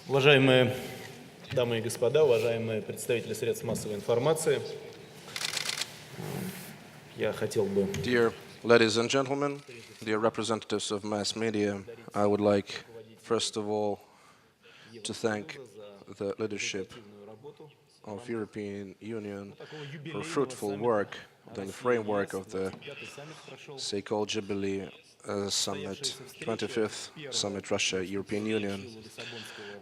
Уважаемые дамы и господа, уважаемые представители средств массовой информации, я хотел бы... Dear ladies and gentlemen, dear representatives of mass media, I would like, first of all, to thank the leadership of European Union for fruitful work within the framework of the so-called Jubilee Summit, 25th Summit Russia-European Union.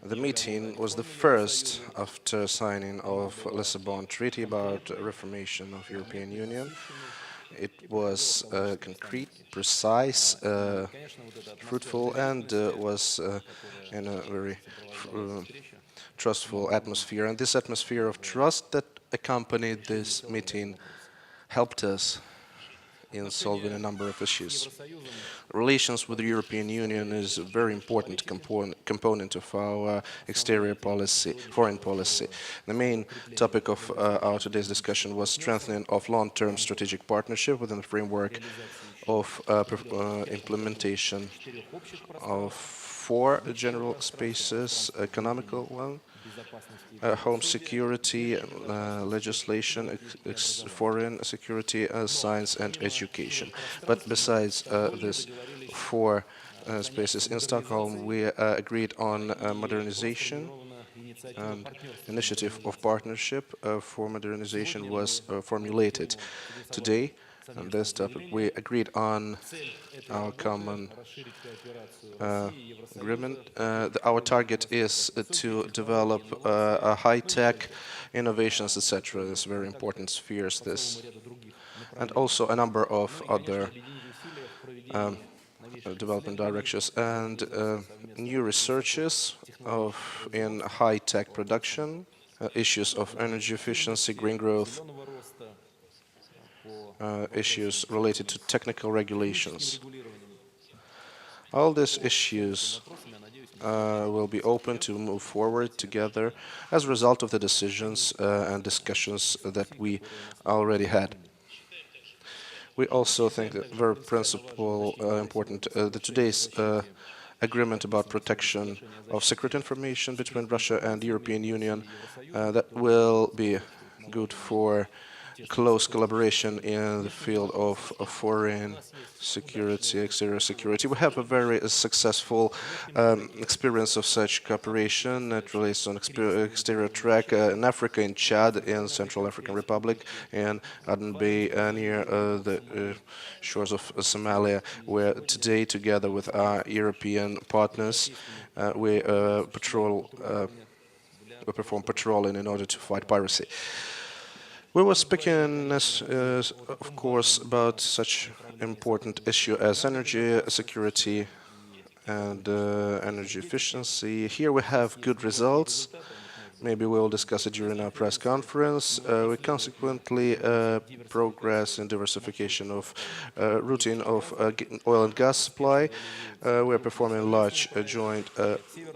The meeting was the first after signing of Lisbon Treaty about reformation of European Union. It was concrete, precise, fruitful, and was in a very trustful atmosphere. And this atmosphere of trust that accompanied this meeting helped us in solving a number of issues. Relations with the European Union is a very important component of our exterior policy, foreign policy. The main topic of our today's discussion was strengthening of long-term strategic partnership within the framework of implementation of 4 general spaces: economical one, home security, legislation, foreign security, science and education. But besides these 4 spaces in Stockholm, we agreed on modernization, and initiative of partnership for modernization was formulated. Today, on this topic, we agreed on our common agreement. Our target is to develop high-tech innovations, etc. This very important spheres, this, and also a number of other development directions and new researches in high-tech production, issues of energy efficiency, green growth, issues related to technical regulations. All these issues will be open to move forward together as a result of the decisions and discussions that we already had. We also think that very important that today's agreement about protection of secret information between Russia and the European Union that will be good for close collaboration in the field of foreign security, exterior security. We have a very successful experience of such cooperation. It relates on exterior track in Africa, in Chad, in Central African Republic, in Aden Bay, near the shores of Somalia, where today, together with our European partners, we perform patrolling in order to fight piracy. We were speaking, of course, about such important issue as energy security and energy efficiency. Here we have good results. Maybe we'll discuss it during our press conference. We consequently progress in diversification of routing of oil and gas supply. We're performing large joint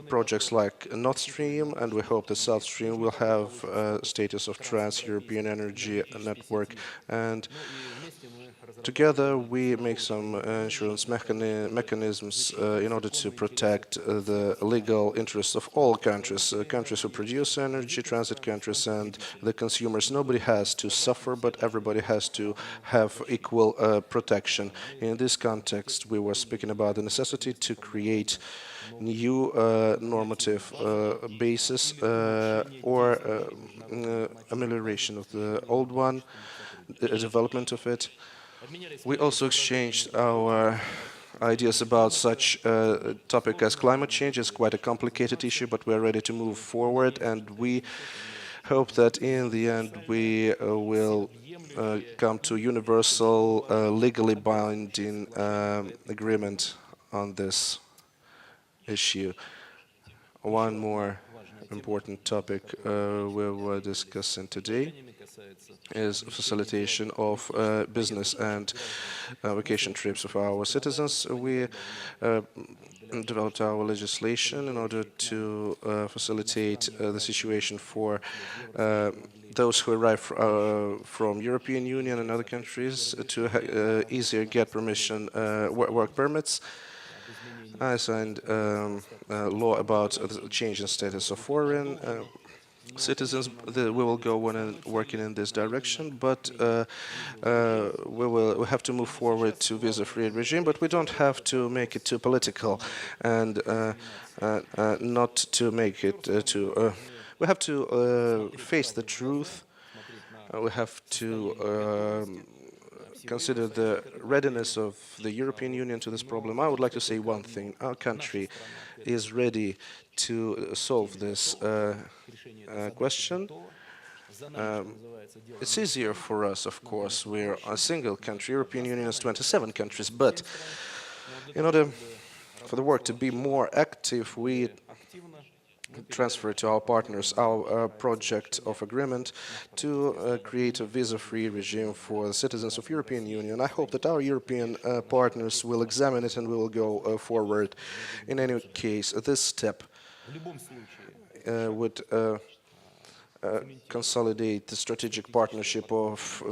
projects like Nord Stream, and we hope the South Stream will have status of trans-European energy network. And together, we make some insurance mechanisms in order to protect the legal interests of all countries, countries who produce energy, transit countries, and the consumers. Nobody has to suffer, but everybody has to have equal protection. In this context, we were speaking about the necessity to create new normative basis or amelioration of the old one, the development of it. We also exchanged our ideas about such a topic as climate change. It's quite a complicated issue, but we're ready to move forward, and we hope that in the end we will come to universal, legally binding agreement on this issue. One more important topic we were discussing today is facilitation of business and vacation trips of our citizens. We developed our legislation in order to facilitate the situation for those who arrive from European Union and other countries to easier get permission, work permits. I signed a law about the change in status of foreign citizens. We will go on and working in this direction, but we have to move forward to visa-free regime. But we don't have to make it too political, and not to make it too. We have to face the truth. We have to consider the readiness of the European Union to this problem. I would like to say one thing. Our country is ready to solve this question. It's easier for us, of course. We're a single country. European Union has 27 countries. But in order for the work to be more active, we transfer to our partners our project of agreement to create a visa-free regime for the citizens of European Union. I hope that our European partners will examine it and we will go forward. In any case, this step would consolidate the strategic partnership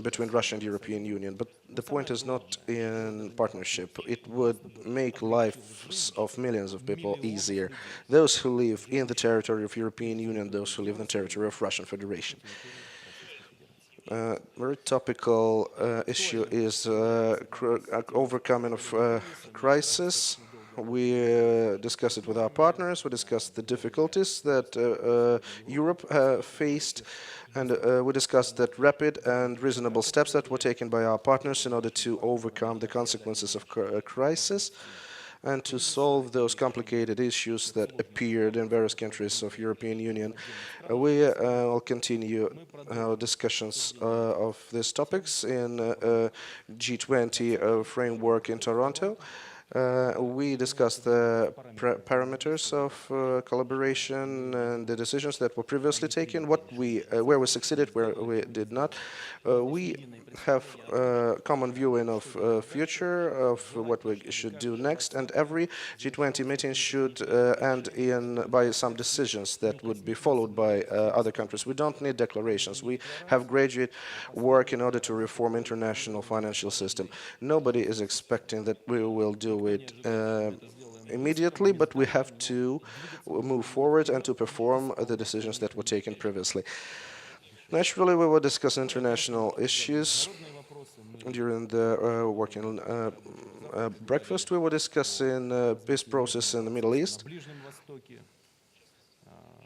between Russia and the European Union. But the point is not in partnership. It would make lives of millions of people easier. Those who live in the territory of European Union, those who live in the territory of Russian Federation. Very topical issue is overcoming of crisis. We discussed it with our partners. We discussed the difficulties that Europe faced, and we discussed that rapid and reasonable steps that were taken by our partners in order to overcome the consequences of crisis and to solve those complicated issues that appeared in various countries of European Union. We will continue our discussions of these topics in G20 framework in Toronto. We discussed the parameters of collaboration and the decisions that were previously taken, where we succeeded, where we did not. We have a common viewing of future, of what we should do next, and every G20 meeting should end by some decisions that would be followed by other countries. We don't need declarations. We have graduate work in order to reform international financial system. Nobody is expecting that we will do it immediately, but we have to move forward and to perform the decisions that were taken previously. Naturally, we will discuss international issues during the working breakfast. We were discussing peace process in the Middle East.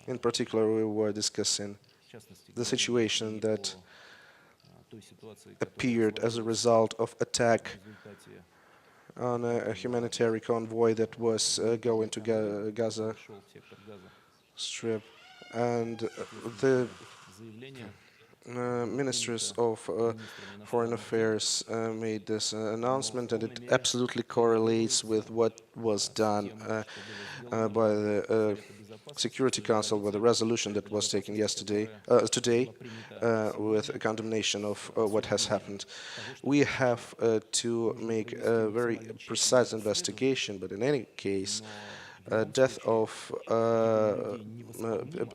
In particular, we were discussing the situation that appeared as a result of attack on a humanitarian convoy that was going to Gaza Strip, and the ministers of foreign affairs made this announcement, and it absolutely correlates with what was done by the Security Council with a resolution that was taken today, with a condemnation of what has happened. We have to make a very precise investigation, but in any case, death of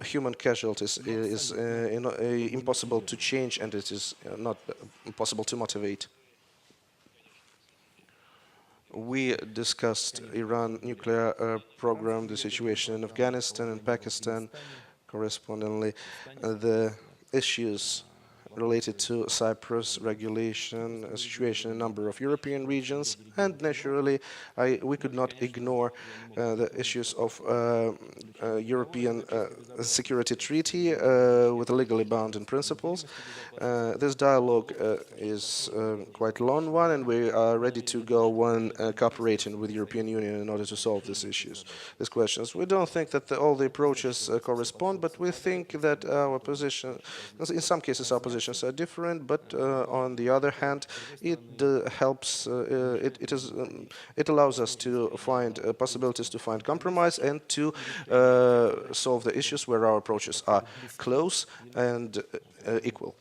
human casualties is impossible to change, and it is not possible to motivate. We discussed Iran nuclear program, the situation in Afghanistan and Pakistan, correspondingly, the issues related to Cyprus regulation, a situation in a number of European regions, and naturally, we could not ignore the issues of European Security Treaty with legally bound principles. This dialogue is quite a long one, and we are ready to go on cooperating with the European Union in order to solve these issues, these questions. We don't think that all the approaches correspond, but we think that our position, in some cases, our positions are different, but on the other hand, it helps. It allows us to find possibilities to find compromise and to solve the issues where our approaches are close and equal.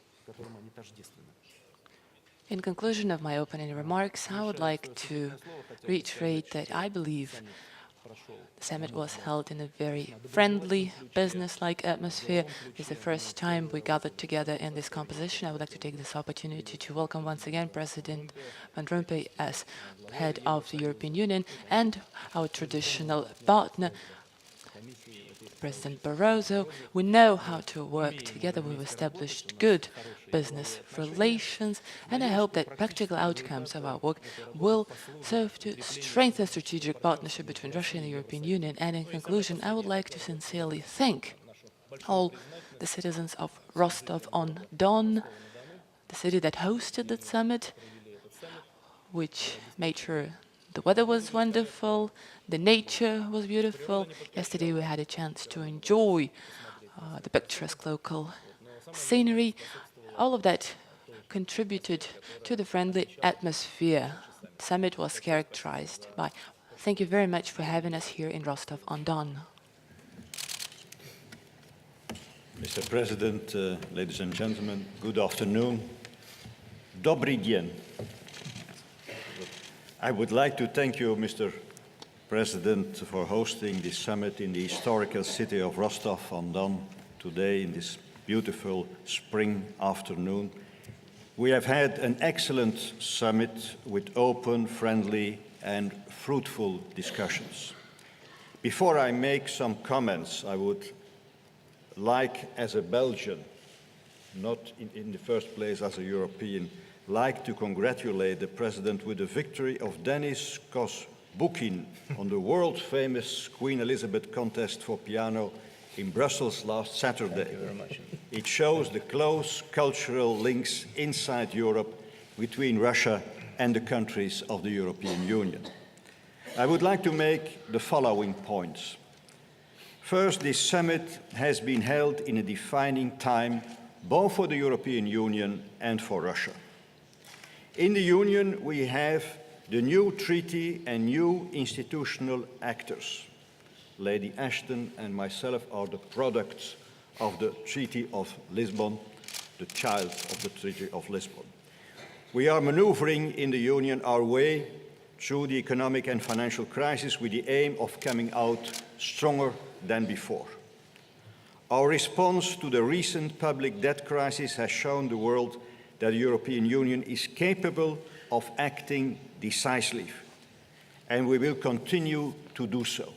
In conclusion of my opening remarks, I would like to reiterate that I believe The summit was held in a very friendly, business-like atmosphere. It's the first time we gathered together in this composition. I would like to take this opportunity to welcome once again President Van Rompuy as head of the European Union and our traditional partner, President Barroso. We know how to work together. We've established good business relations, and I hope that practical outcomes of our work will serve to strengthen strategic partnership between Russia and the European Union. And in conclusion, I would like to sincerely thank all the citizens of Rostov-on-Don, the city that hosted that summit, which made sure the weather was wonderful, the nature was beautiful. Yesterday we had a chance to enjoy the picturesque local scenery. All of that contributed to the friendly atmosphere the summit was characterized by. Thank you very much for having us here in Rostov-on-Don. Mr. President, ladies and gentlemen, good afternoon. Dobry dzień. I would like to thank you, Mr. President, for hosting this summit in the historical city of Rostov-on-Don today in this beautiful spring afternoon. We have had an excellent summit with open, friendly, and fruitful discussions. Before I make some comments, I would like, as a Belgian, not in the first place as a European, like to congratulate the President with the victory of Denis Kosbukin on the world-famous Queen Elizabeth contest for piano in Brussels last Saturday. Thank you very much. It shows the close cultural links inside Europe between Russia and the countries of the European Union. I would like to make the following points. First, this summit has been held in a defining time both for the European Union and for Russia. In the Union, we have the new treaty and new institutional actors. Lady Ashton and myself are the products of the Treaty of Lisbon, the child of the Treaty of Lisbon. We are maneuvering in the Union our way through the economic and financial crisis with the aim of coming out stronger than before. Our response to the recent public debt crisis has shown the world that the European Union is capable of acting decisively, and we will continue to do so.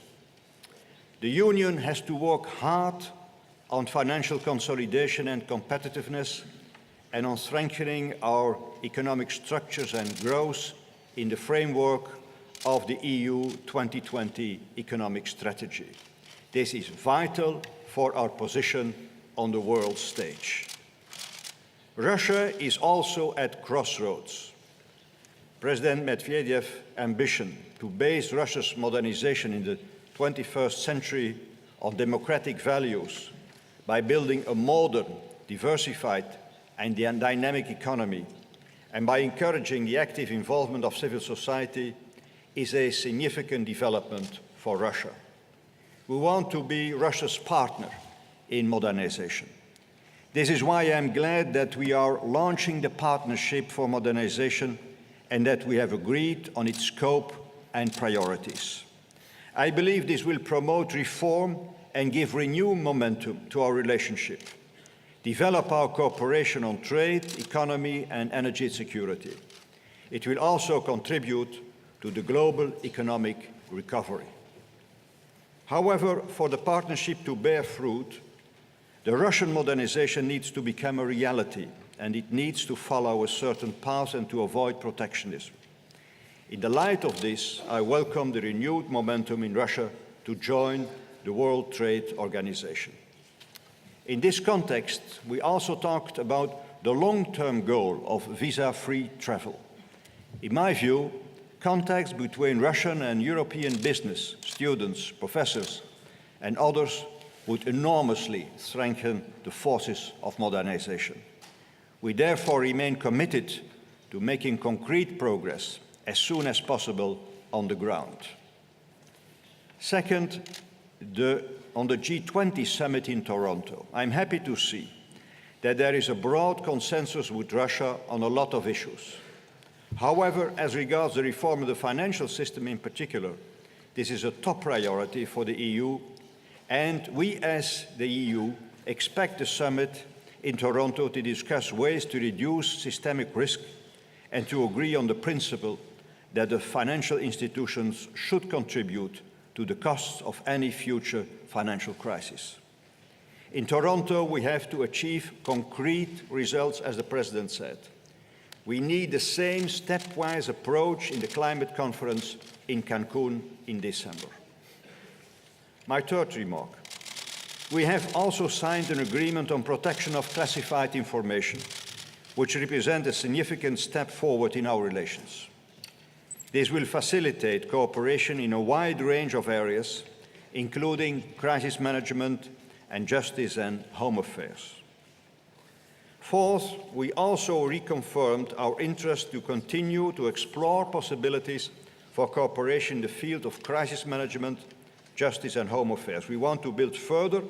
The Union has to work hard on financial consolidation and competitiveness and on strengthening our economic structures and growth in the framework of the EU 2020 economic strategy. This is vital for our position on the world stage. Russia is also at crossroads. President Medvedev's ambition to base Russia's modernization in the 21st century on democratic values by building a modern, diversified and dynamic economy and by encouraging the active involvement of civil society is a significant development for Russia. We want to be Russia's partner in modernization. This is why I am glad that we are launching the Partnership for Modernization and that we have agreed on its scope and priorities. I believe this will promote reform and give renewed momentum to our relationship, develop our cooperation on trade, economy and energy security. It will also contribute to the global economic recovery. However, for the partnership to bear fruit, the Russian modernization needs to become a reality, and it needs to follow a certain path and to avoid protectionism. In the light of this, I welcome the renewed momentum in Russia to join the World Trade Organization. In this context, we also talked about the long-term goal of visa-free travel. In my view, contacts between Russian and European business, students, professors, and others would enormously strengthen the forces of modernization. We therefore remain committed to making concrete progress as soon as possible on the ground. Second, on the G20 summit in Toronto, I'm happy to see that there is a broad consensus with Russia on a lot of issues. However, as regards the reform of the financial system in particular, This is a top priority for the EU, and we as the EU expect the summit in Toronto to discuss ways to reduce systemic risk and to agree on the principle that the financial institutions should contribute to the costs of any future financial crisis. In Toronto, we have to achieve concrete results, as the President said. We need the same stepwise approach in the climate conference in Cancun in December. My third remark. We have also signed an agreement on protection of classified information, which represents a significant step forward in our relations. This will facilitate cooperation in a wide range of areas, including crisis management and justice and home affairs. Fourth, we also reconfirmed our interest to continue to explore possibilities for cooperation in the field of crisis management, justice and home affairs. We want to build further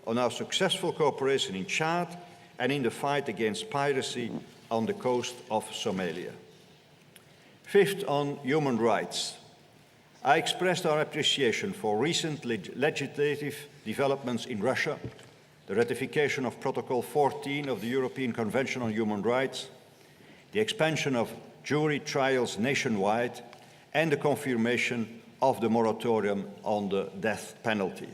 on our successful cooperation in Chad and in the fight against piracy on the coast of Somalia. Fifth, on human rights. I expressed our appreciation for recent legislative developments in Russia, the ratification of Protocol 14 of the European Convention on Human Rights, the expansion of jury trials nationwide, and the confirmation of the moratorium on the death penalty.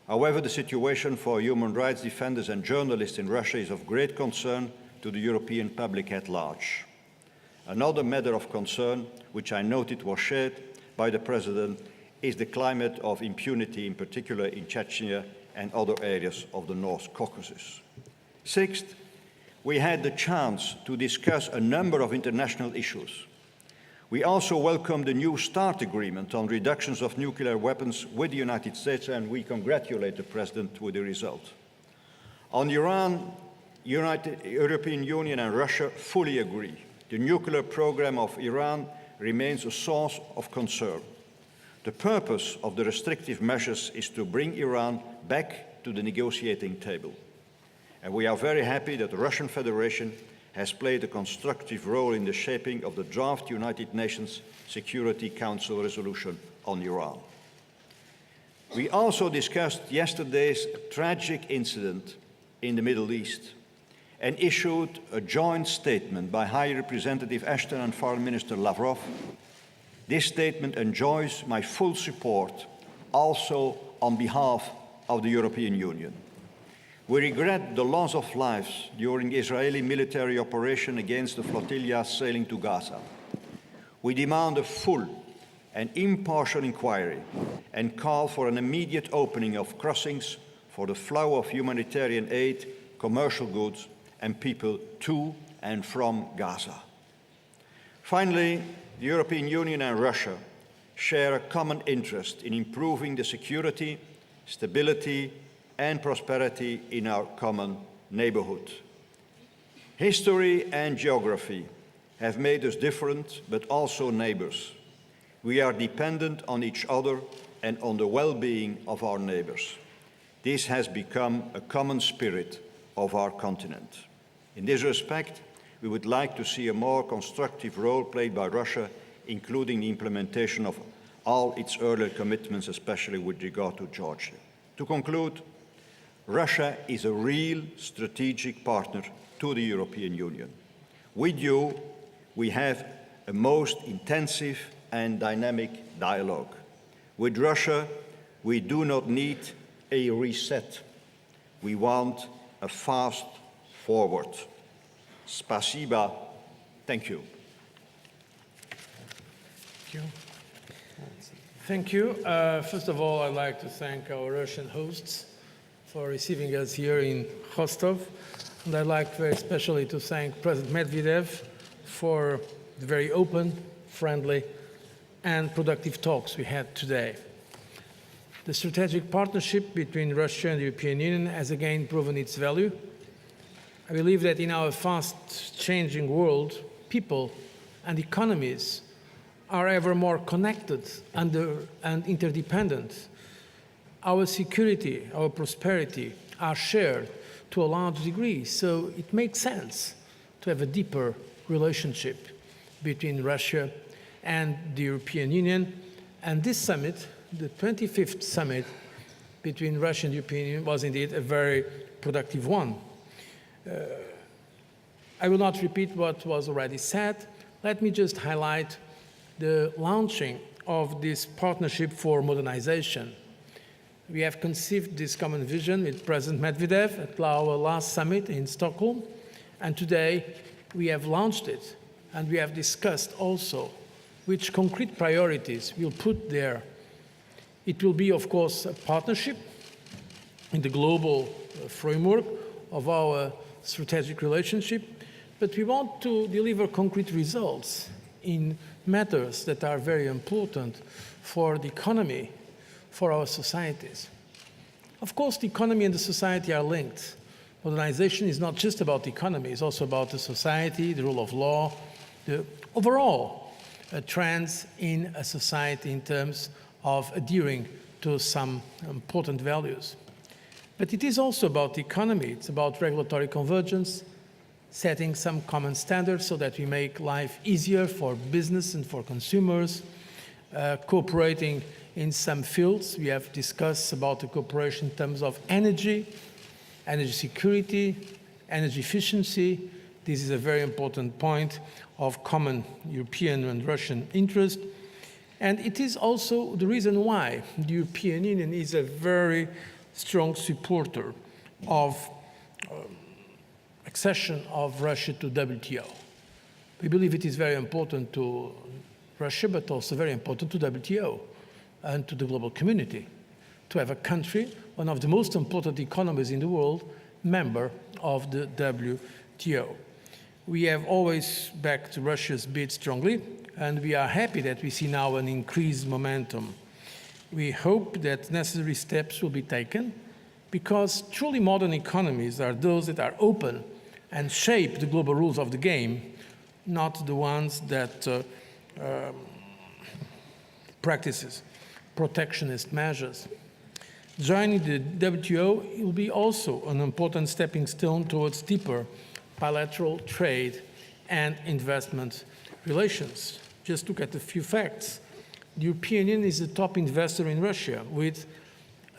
However, the situation for human rights defenders and journalists in Russia is of great concern to the European public at large. Another matter of concern, which I noted was shared by the President, is the climate of impunity, in particular in Chechnya and other areas of the North Caucasus. Sixth, we had the chance to discuss a number of international issues. We also welcome the new START agreement on reductions of nuclear weapons with the United States, and we congratulate the President with the result. On Iran, European Union and Russia fully agree. The nuclear program of Iran remains a source of concern. The purpose of the restrictive measures is to bring Iran back to the negotiating table. And we are very happy that the Russian Federation has played a constructive role in the shaping of the draft United Nations Security Council resolution on Iran. We also discussed yesterday's tragic incident in the Middle East and issued a joint statement by High Representative Ashton and Foreign Minister Lavrov. This statement enjoys my full support, also on behalf of the European Union. We regret the loss of lives during the Israeli military operation against the flotilla sailing to Gaza. We demand a full and impartial inquiry and call for an immediate opening of crossings for the flow of humanitarian aid, commercial goods, and people to and from Gaza. Finally, the European Union and Russia share a common interest in improving the security, stability, and prosperity in our common neighborhood. History and geography have made us different, but also neighbors. We are dependent on each other and on the well-being of our neighbors. This has become a common spirit of our continent. In this respect, we would like to see a more constructive role played by Russia, including the implementation of all its earlier commitments, especially with regard to Georgia. To conclude, Russia is a real strategic partner to the European Union. With you, we have a most intensive and dynamic dialogue. With Russia, we do not need a reset. We want a fast forward. Spasiba. Thank you. Thank you. Thank you. First of all, I'd like to thank our Russian hosts for receiving us here in Rostov. And I'd like very especially to thank President Medvedev for the very open, friendly, and productive talks we had today. The strategic partnership between Russia and the European Union has again proven its value. I believe that in our fast-changing world, people and economies are ever more connected and interdependent. Our security, our prosperity are shared to a large degree, so it makes sense to have a deeper relationship between Russia and the European Union, And this summit, the 25th summit between Russia and the European Union, was indeed a very productive one. I will not repeat what was already said. Let me just highlight the launching of this partnership for modernization. We have conceived this common vision with President Medvedev at our last summit in Stockholm, and today we have launched it, and we have discussed also which concrete priorities we'll put there. It will be, of course, a partnership in the global framework of our strategic relationship, but we want to deliver concrete results in matters that are very important for the economy, for our societies. Of course, the economy and the society are linked. Modernization is not just about the economy, it's also about the society, the rule of law, the overall trends in a society in terms of adhering to some important values. But it is also about the economy. It's about regulatory convergence, setting some common standards so that we make life easier for business and for consumers, cooperating in some fields. We have discussed about the cooperation in terms of energy, energy security, energy efficiency. This is a very important point of common European and Russian interest. And it is also the reason why the European Union is a very strong supporter of accession of Russia to WTO. We believe it is very important to Russia, but also very important to WTO and to the global community to have a country, one of the most important economies in the world, member of the WTO. We have always backed Russia's bid strongly, and we are happy that we see now an increased momentum. We hope that necessary steps will be taken, because truly modern economies are those that are open and shape the global rules of the game, not the ones that practices protectionist measures. Joining the WTO will be also an important stepping stone towards deeper bilateral trade and investment relations. Just look at a few facts. The European Union is the top investor in Russia with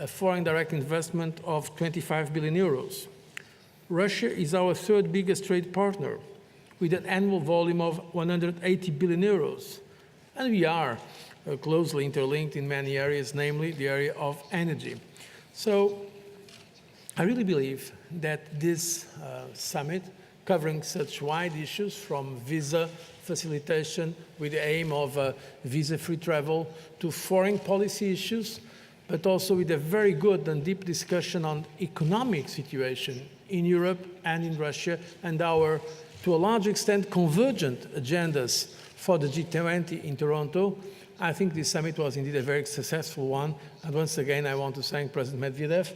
a foreign direct investment of 25 billion euros. Russia is our third biggest trade partner with an annual volume of 180 billion euros. And we are closely interlinked in many areas, namely the area of energy. So I really believe that this summit, covering such wide issues from visa facilitation with the aim of visa-free travel to foreign policy issues, but also with a very good and deep discussion on economic situation in Europe and in Russia, and our, to a large extent, convergent agendas for the G20 in Toronto. I think this summit was indeed a very successful one. And once again, I want to thank President Medvedev,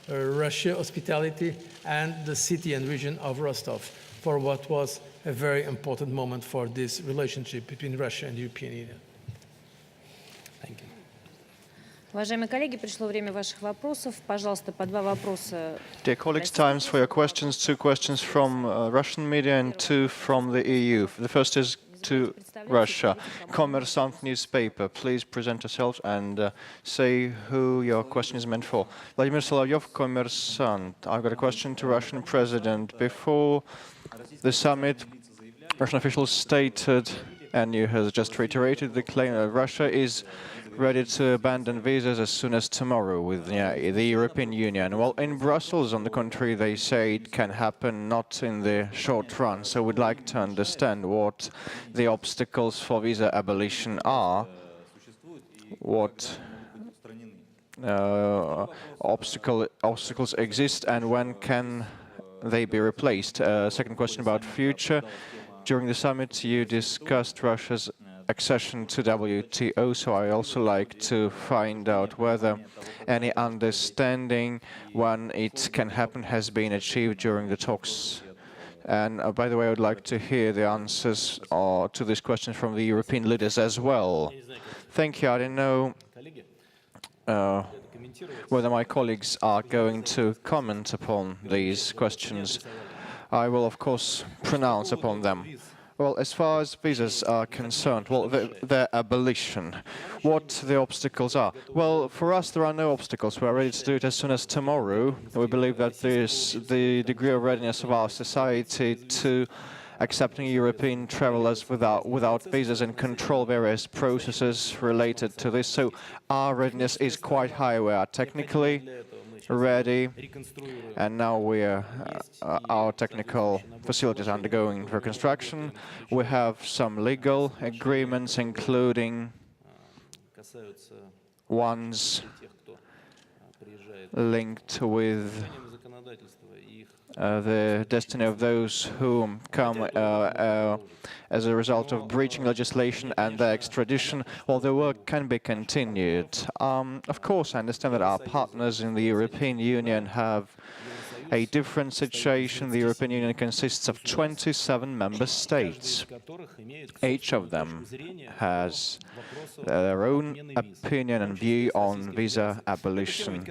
Russia Hospitality, and the city and region of Rostov for what was a very important moment for this relationship between Russia and the European Union. Thank you. Уважаемые коллеги, пришло время ваших вопросов. Пожалуйста, по два вопроса. Dear colleagues, times for your questions. 2 questions from Russian media and 2 from the EU. The first is to Russia. Kommersant newspaper, please present yourselves and say who your question is meant for. Vladimir Solovyov, Kommersant. I've got a question to Russian President. Before the summit, Russian officials stated, and you have just reiterated the claim that Russia is ready to abandon visas as soon as tomorrow with the European Union. Well, in Brussels, on the contrary, they say it can happen not in the short run. So we'd like to understand what the obstacles for visa abolition are, what obstacles exist, and when can they be replaced. Second question about future. During the summit, you discussed Russia's accession to WTO, so I also like to find out whether any understanding when it can happen has been achieved during the talks. And by the way, I would like to hear the answers to this question from the European leaders as well. Thank you. I don't know whether my colleagues are going to comment upon these questions. I will, of course, pronounce upon them. Well, as far as visas are concerned, well, their abolition, what the obstacles are. Well, for us, there are no obstacles. We are ready to do it as soon as tomorrow. We believe that the degree of readiness of our society to accepting European travelers without visas and control various processes related to this. So our readiness is quite high. We are technically ready, and now our technical facilities are undergoing reconstruction. We have some legal agreements, including ones linked with the destiny of those who come as a result of breaching legislation and their extradition. Well, the work can be continued. Of course, I understand that our partners in the European Union have a different situation. The European Union consists of 27 member states. Each of them has their own opinion and view on visa abolition.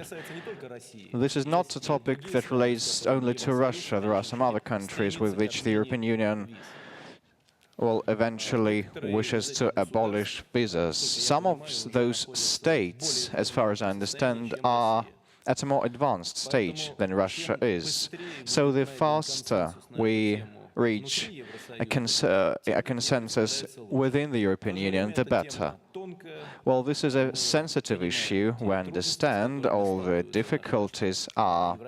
This is not a topic that relates only to Russia. There are some other countries with which the European Union eventually wishes to abolish visas. Some of those states, as far as I understand, are at a more advanced stage than Russia is. So the faster we reach a consensus within the European Union, the better. Well, this is a sensitive issue. We understand all the difficulties our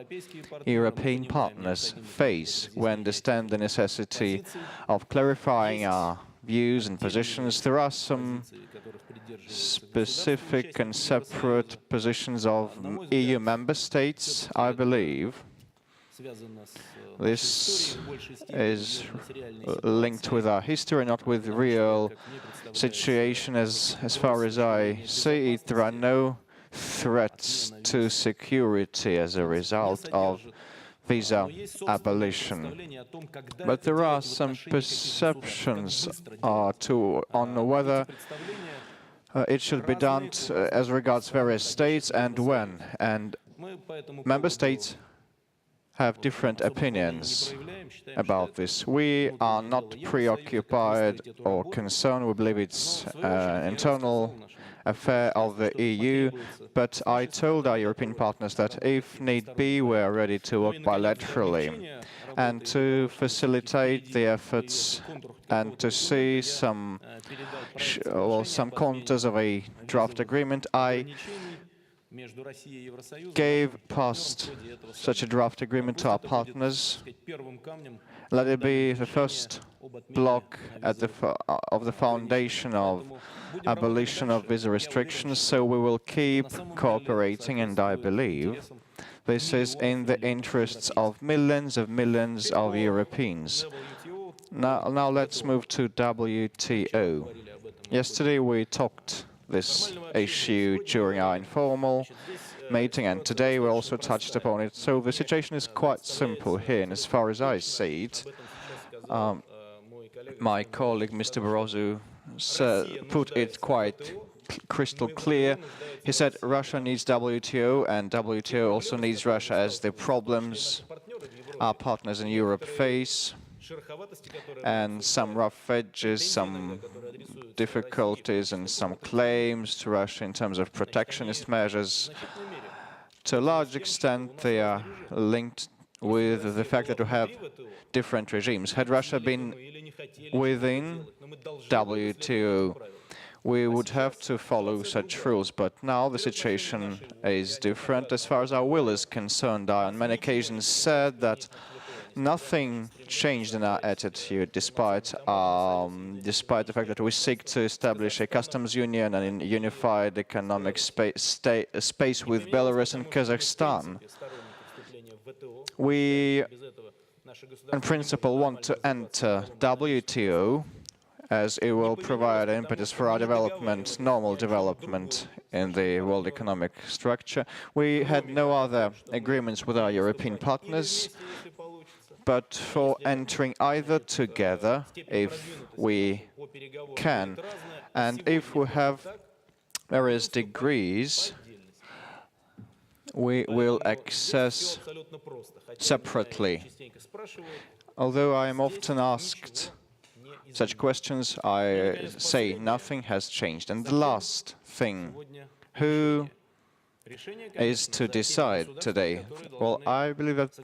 European partners face. We understand the necessity of clarifying our views and positions. There are some specific and separate positions of EU member states, I believe. This is linked with our history, not with real situation. As far as I see it, there are no threats to security as a result of visa abolition. But there are some perceptions on whether it should be done as regards various states and when. And member states have different opinions about this. We are not preoccupied or concerned. We believe it's an internal affair of the EU, but I told our European partners that if need be, we are ready to work bilaterally and to facilitate the efforts and to see some contours of a draft agreement. I gave past such a draft agreement to our partners. Let it be the first block of the foundation of abolition of visa restrictions, so we will keep cooperating, and I believe this is in the interests of millions of Europeans. Now let's move to WTO. Yesterday we talked this issue during our informal meeting, and today we also touched upon it. So the situation is quite simple here, and as far as I see it, my colleague Mr. Barroso put it quite crystal clear. He said Russia needs WTO, and WTO also needs Russia, as the problems our partners in Europe face, and some rough edges, some difficulties and some claims to Russia in terms of protectionist measures. To a large extent, they are linked with the fact that we have different regimes. Had Russia been within WTO, we would have to follow such rules, but now the situation is different. As far as our will is concerned, I on many occasions said that nothing changed in our attitude, despite the fact that we seek to establish a customs union and a unified economic space with Belarus and Kazakhstan. We, in principle, want to enter WTO, as it will provide impetus for our development, normal development in the world economic structure. We had no other agreements with our European partners, but for entering either together, if we can, and if we have various degrees, we will access separately. Although I am often asked such questions, I say nothing has changed. And the last thing, who is to decide today? Well, I believe that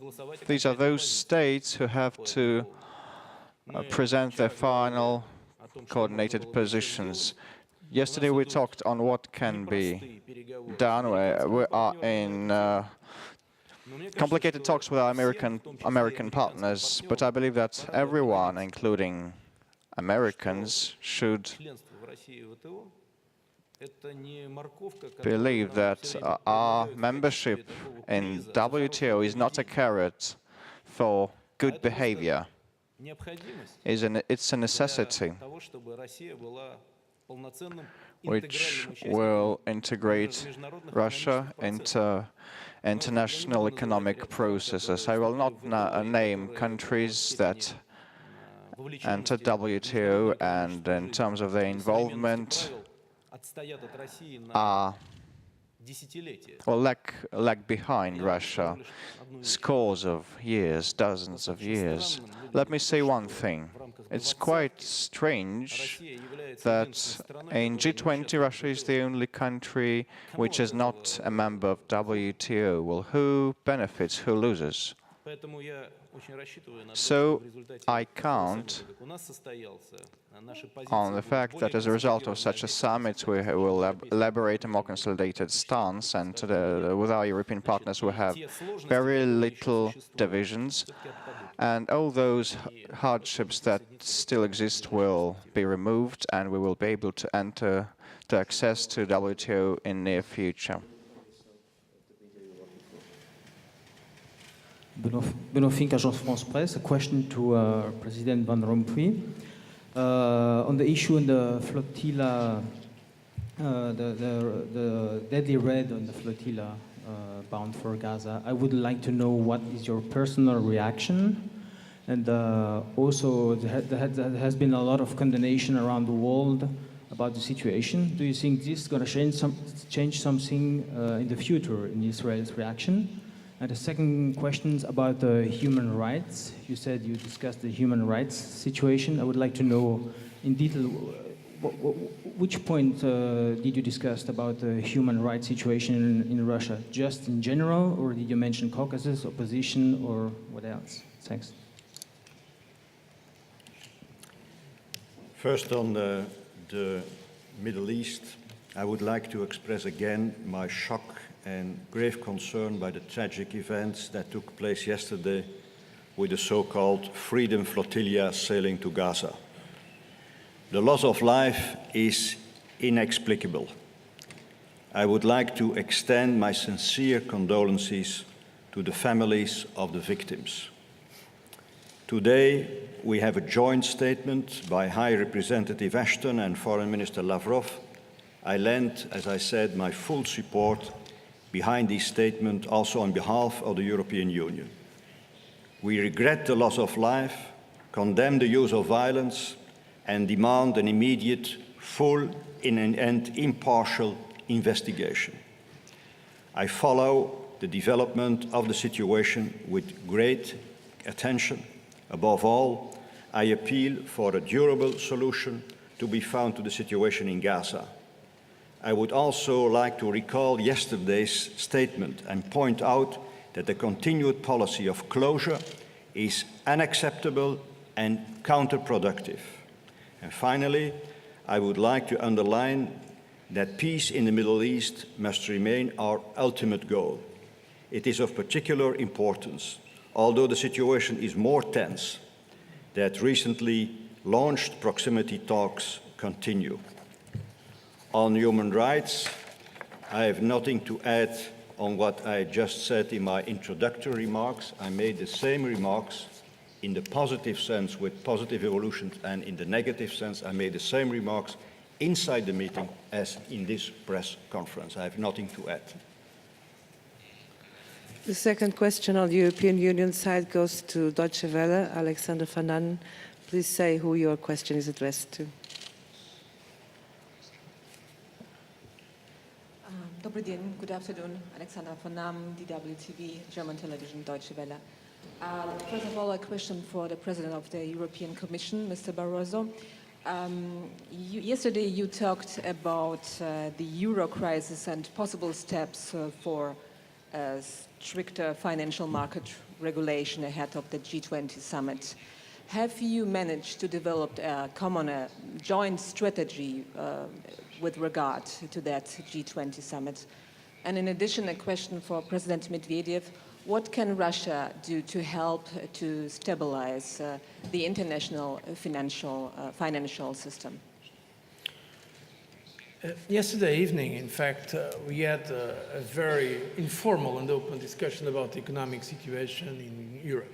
these are those states who have to present their final coordinated positions. Yesterday we talked on what can be done. We are in complicated talks with our American partners, but I believe that everyone, including Americans, should believe that our membership in WTO is not a carrot for good behavior. It's a necessity which will integrate Russia into international economic processes. I will not name countries that enter WTO and in terms of their involvement are or lag behind Russia scores of years, dozens of years. Let me say one thing. It's quite strange that in G20 Russia is the only country which is not a member of WTO. Well, who benefits, who loses? So I count on the fact that as a result of such a summit we will elaborate a more consolidated stance, and with our European partners we have very little divisions, and all those hardships that still exist will be removed, and we will be able to enter to access to WTO in near future. Benoît Fink, Agence France Presse. A question to President Van Rompuy. On the issue in the flotilla, the deadly raid on the flotilla bound for Gaza, I would like to know what is your personal reaction. And also, there has been a lot of condemnation around the world about the situation. Do you think this is going to change something in the future in Israel's reaction? And the second question is about human rights. You said you discussed the human rights situation. I would like to know in detail which point did you discuss about the human rights situation in Russia? Just in general, or did you mention Caucasus, opposition, or what else? Thanks. First, on the Middle East, I would like to express again my shock and grave concern by the tragic events that took place yesterday with the so-called Freedom Flotilla sailing to Gaza. The loss of life is inexplicable. I would like to extend my sincere condolences to the families of the victims. Today, we have a joint statement by High Representative Ashton and Foreign Minister Lavrov. I lend, as I said, my full support behind this statement, also on behalf of the European Union. We regret the loss of life, condemn the use of violence, and demand an immediate, full, and impartial investigation. I follow the development of the situation with great attention. Above all, I appeal for a durable solution to be found to the situation in Gaza. I would also like to recall yesterday's statement and point out that the continued policy of closure is unacceptable and counterproductive. And finally, I would like to underline that peace in the Middle East must remain our ultimate goal. It is of particular importance, although the situation is more tense, that recently launched proximity talks continue. On human rights, I have nothing to add on what I just said in my introductory remarks. I made the same remarks in the positive sense with positive evolutions, and in the negative sense, I made the same remarks inside the meeting as in this press conference. I have nothing to add. The second question on the European Union side goes to Deutsche Welle. Alexander van Nannen, please say who your question is addressed to. Good afternoon, Alexander von Namen, DW TV, German television, Deutsche Welle. First of all, a question for the President of the European Commission, Mr. Barroso. Yesterday you talked about the euro crisis and possible steps for stricter financial market regulation ahead of the G20 summit. Have you managed to develop a common, joint strategy with regard to that G20 summit? And in addition, a question for President Medvedev. What can Russia do to help to stabilize the international financial system? Yesterday evening, in fact, we had a very informal and open discussion about the economic situation in Europe.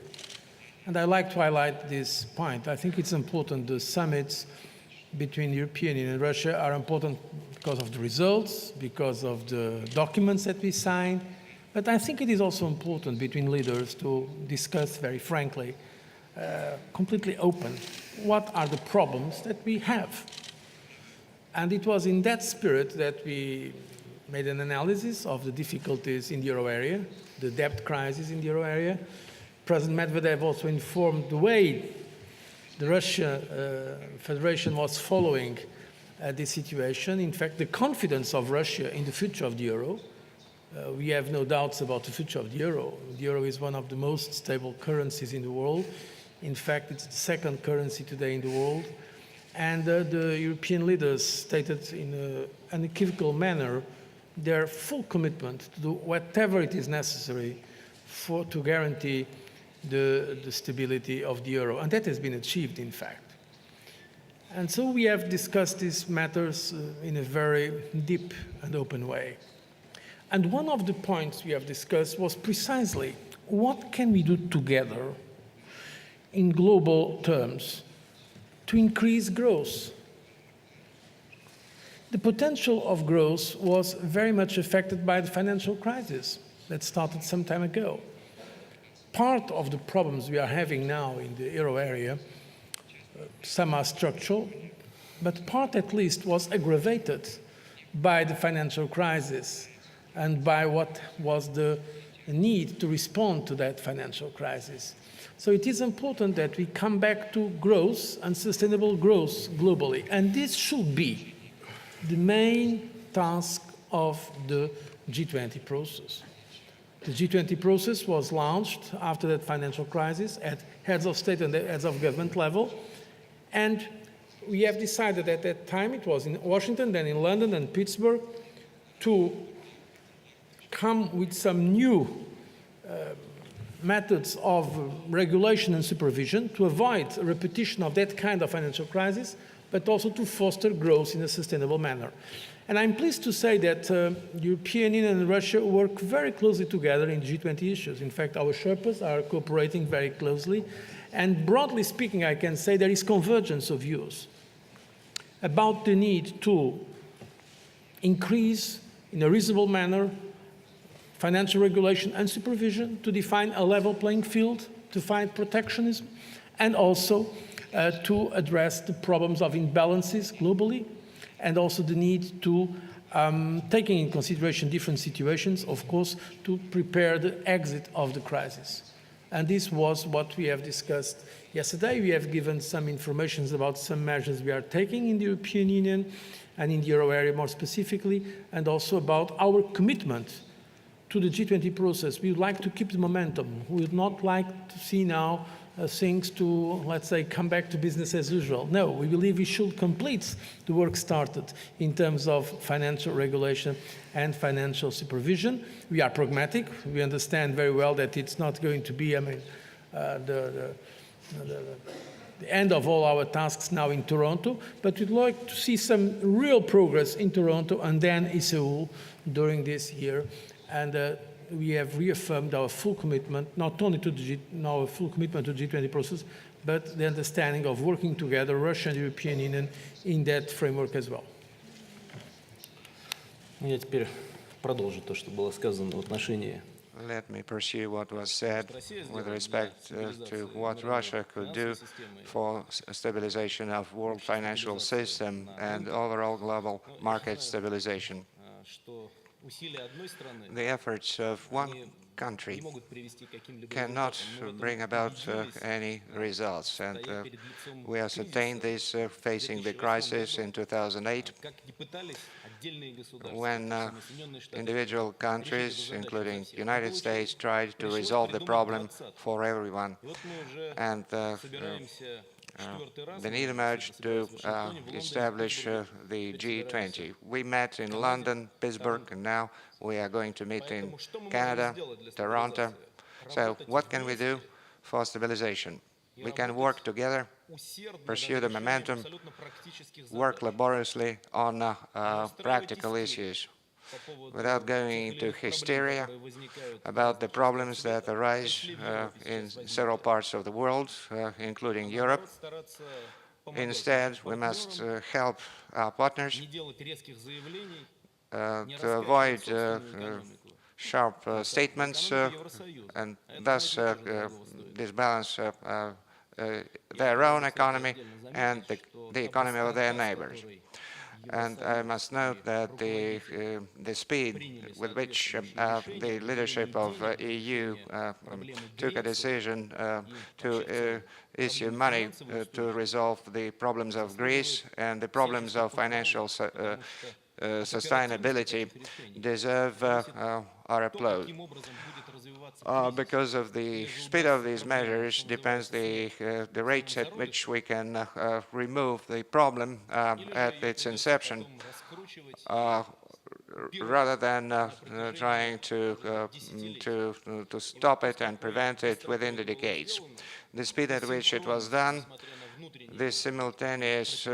And I'd like to highlight this point. I think it's important the summits between the European Union and Russia are important because of the results, because of the documents that we signed. But I think it is also important between leaders to discuss very frankly, completely open, what are the problems that we have. And it was in that spirit that we made an analysis of the difficulties in the euro area, the debt crisis in the euro area. President Medvedev also informed the way the Russian Federation was following this situation. In fact, the confidence of Russia in the future of the euro, we have no doubts about the future of the euro. The euro is one of the most stable currencies in the world. In fact, it's the second currency today in the world. And the European leaders stated in an unequivocal manner their full commitment to do whatever it is necessary to guarantee the stability of the euro. And that has been achieved, in fact. And so we have discussed these matters in a very deep and open way. And one of the points we have discussed was precisely what can we do together in global terms to increase growth. The potential of growth was very much affected by the financial crisis that started some time ago. Part of the problems we are having now in the euro area, some are structural, but part at least was aggravated by the financial crisis and by what was the need to respond to that financial crisis. So it is important that we come back to growth and sustainable growth globally. And this should be the main task of the G20 process. The G20 process was launched after that financial crisis at heads of state and heads of government level. And we have decided at that time, it was in Washington, then in London and Pittsburgh, to come with some new methods of regulation and supervision to avoid a repetition of that kind of financial crisis, but also to foster growth in a sustainable manner. And I'm pleased to say that the European Union and Russia work very closely together in G20 issues. In fact, our Sherpas are cooperating very closely. And broadly speaking, I can say there is convergence of views about the need to increase in a reasonable manner financial regulation and supervision, to define a level playing field, to fight protectionism, and also to address the problems of imbalances globally, and also the need to, taking in consideration different situations, of course, to prepare the exit of the crisis. And this was what we have discussed yesterday. We have given some information about some measures we are taking in the European Union and in the euro area more specifically, and also about our commitment to the G20 process. We would like to keep the momentum. We would not like to see now things to, let's say, come back to business as usual. No, we believe we should complete the work started in terms of financial regulation and financial supervision. We are pragmatic. We understand very well that it's not going to be, the end of all our tasks now in Toronto, but we'd like to see some real progress in Toronto and then in Seoul during this year. And we have reaffirmed our full commitment, not only to our full commitment to the G20 process, but the understanding of working together, Russia and the European Union, in that framework as well. Я теперь продолжу то, что было сказано в отношении. Let me pursue what was said with respect to what Russia could do for stabilization of world financial system and overall global market stabilization. The efforts of one country cannot bring about any results. And we ascertained this facing the crisis in 2008, when individual countries, including the United States, tried to resolve the problem for everyone. And the need emerged to establish the G20. We met in London, Pittsburgh, and now we are going to meet in Canada, Toronto. So what can we do for stabilization? We can work together, pursue the momentum, work laboriously on practical issues, without going into hysteria about the problems that arise in several parts of the world, including Europe. Instead, we must help our partners to avoid sharp statements and thus disbalance their own economy and the economy of their neighbors. And I must note that the speed with which the leadership of EU took a decision to issue money to resolve the problems of Greece and the problems of financial sustainability deserve our applause. Because of the speed of these measures depends the rate at which we can remove the problem at its inception, rather than trying to stop it and prevent it within the decades. The speed at which it was done, this simultaneous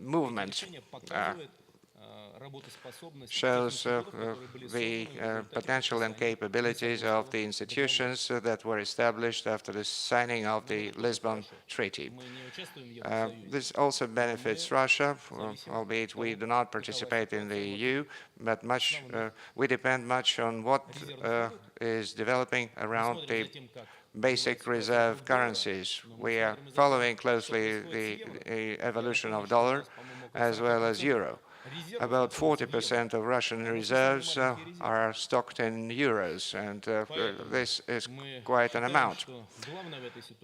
movement shows the potential and capabilities of the institutions that were established after the signing of the Lisbon Treaty. This also benefits Russia, albeit we do not participate in the EU, but we depend much on what is developing around the basic reserve currencies. We are following closely the evolution of dollar as well as euro. About 40% of Russian reserves are stocked in euros, and this is quite an amount.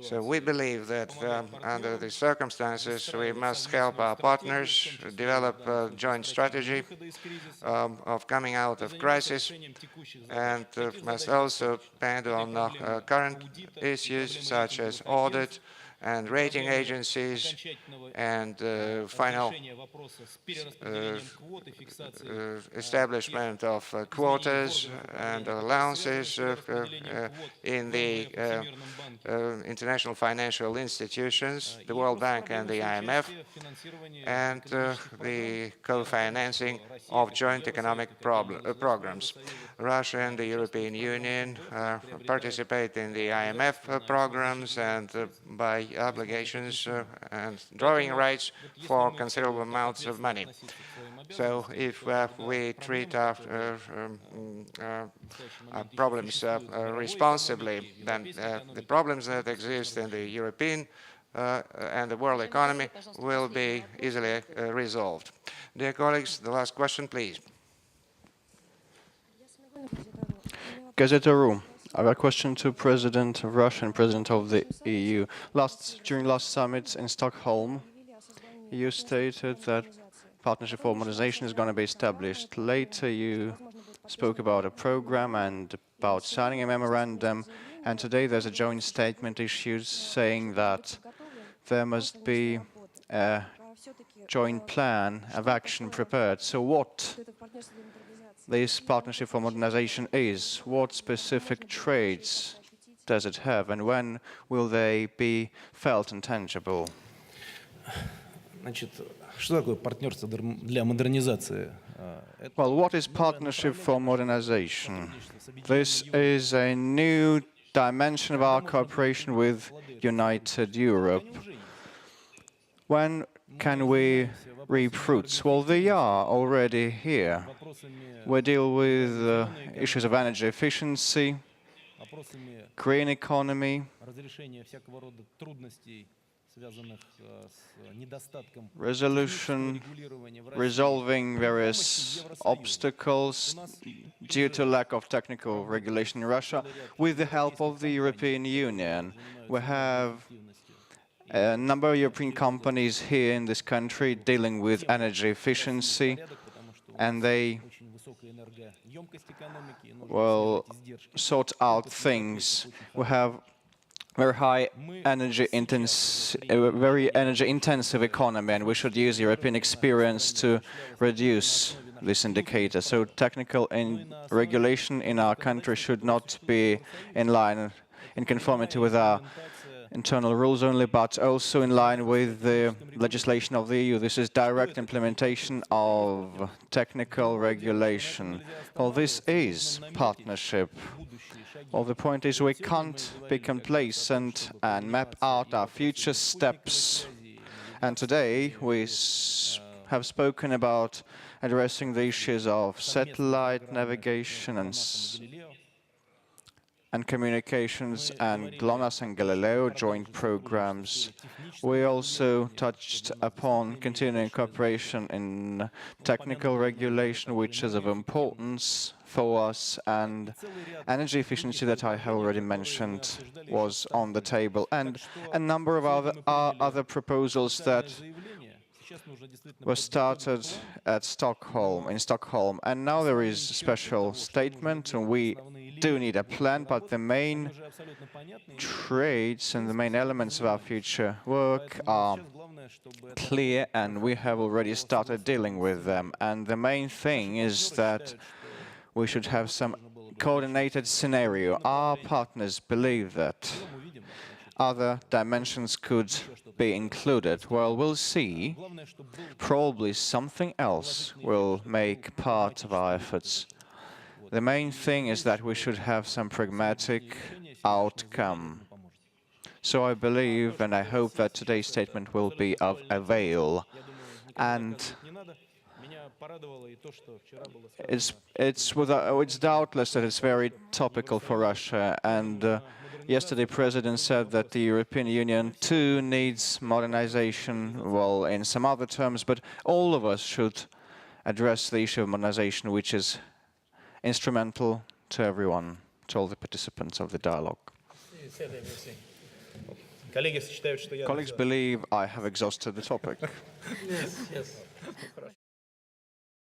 So we believe that under the circumstances, we must help our partners develop a joint strategy of coming out of crisis, and must also depend on current issues such as audit and rating agencies and final establishment of quotas and allowances in the international financial institutions, the World Bank and the IMF, and the co-financing of joint economic programs. Russia and the European Union participate in the IMF programs and by obligations and drawing rights for considerable amounts of money. So if we treat our problems responsibly, then the problems that exist in the European and the world economy will be easily resolved. Dear colleagues, the last question, please. Gazeta.ru. I have a question to President of Russia and President of the EU. During last summit in Stockholm, you stated that Partnership for Modernization is going to be established. Later, you spoke about a program and about signing a memorandum. And today, there's a joint statement issued saying that there must be a joint plan of action prepared. So what this Partnership for Modernization is? What specific traits does it have, and when will they be felt and tangible? Well, what is Partnership for Modernization? This is a new dimension of our cooperation with United Europe. When can we reap fruits? Well, they are already here. We deal with issues of energy efficiency, green economy, resolution resolving various obstacles due to lack of technical regulation in Russia with the help of the European Union. We have a number of European companies here in this country dealing with energy efficiency, and they will sort out things. We have very energy intensive economy, and we should use European experience to reduce this indicator. So technical regulation in our country should not be in conformity with our internal rules only, but also in line with the legislation of the EU. This is direct implementation of technical regulation. Well, this is partnership. Well, the point is we can't be complacent and map out our future steps. And today we have spoken about addressing the issues of satellite navigation and communications and GLONASS and Galileo joint programs. We also touched upon continuing cooperation in technical regulation, which is of importance for us, and energy efficiency that I have already mentioned was on the table, and a number of other proposals that were started in Stockholm. And now there is a special statement, and we do need a plan, but the main traits and the main elements of our future work are clear, and we have already started dealing with them. And the main thing is that we should have some coordinated scenario. Our partners believe that other dimensions could be included. Well, we'll see. Probably something else will make part of our efforts. The main thing is that we should have some pragmatic outcome. So I believe and I hope that today's statement will be of avail. And it's doubtless that it's very topical for Russia. And yesterday, President said that the European Union too needs modernization, well, in some other terms, but all of us should address the issue of modernization, which is instrumental to everyone, to all the participants of the dialogue. Colleagues believe I have exhausted the topic. Yes.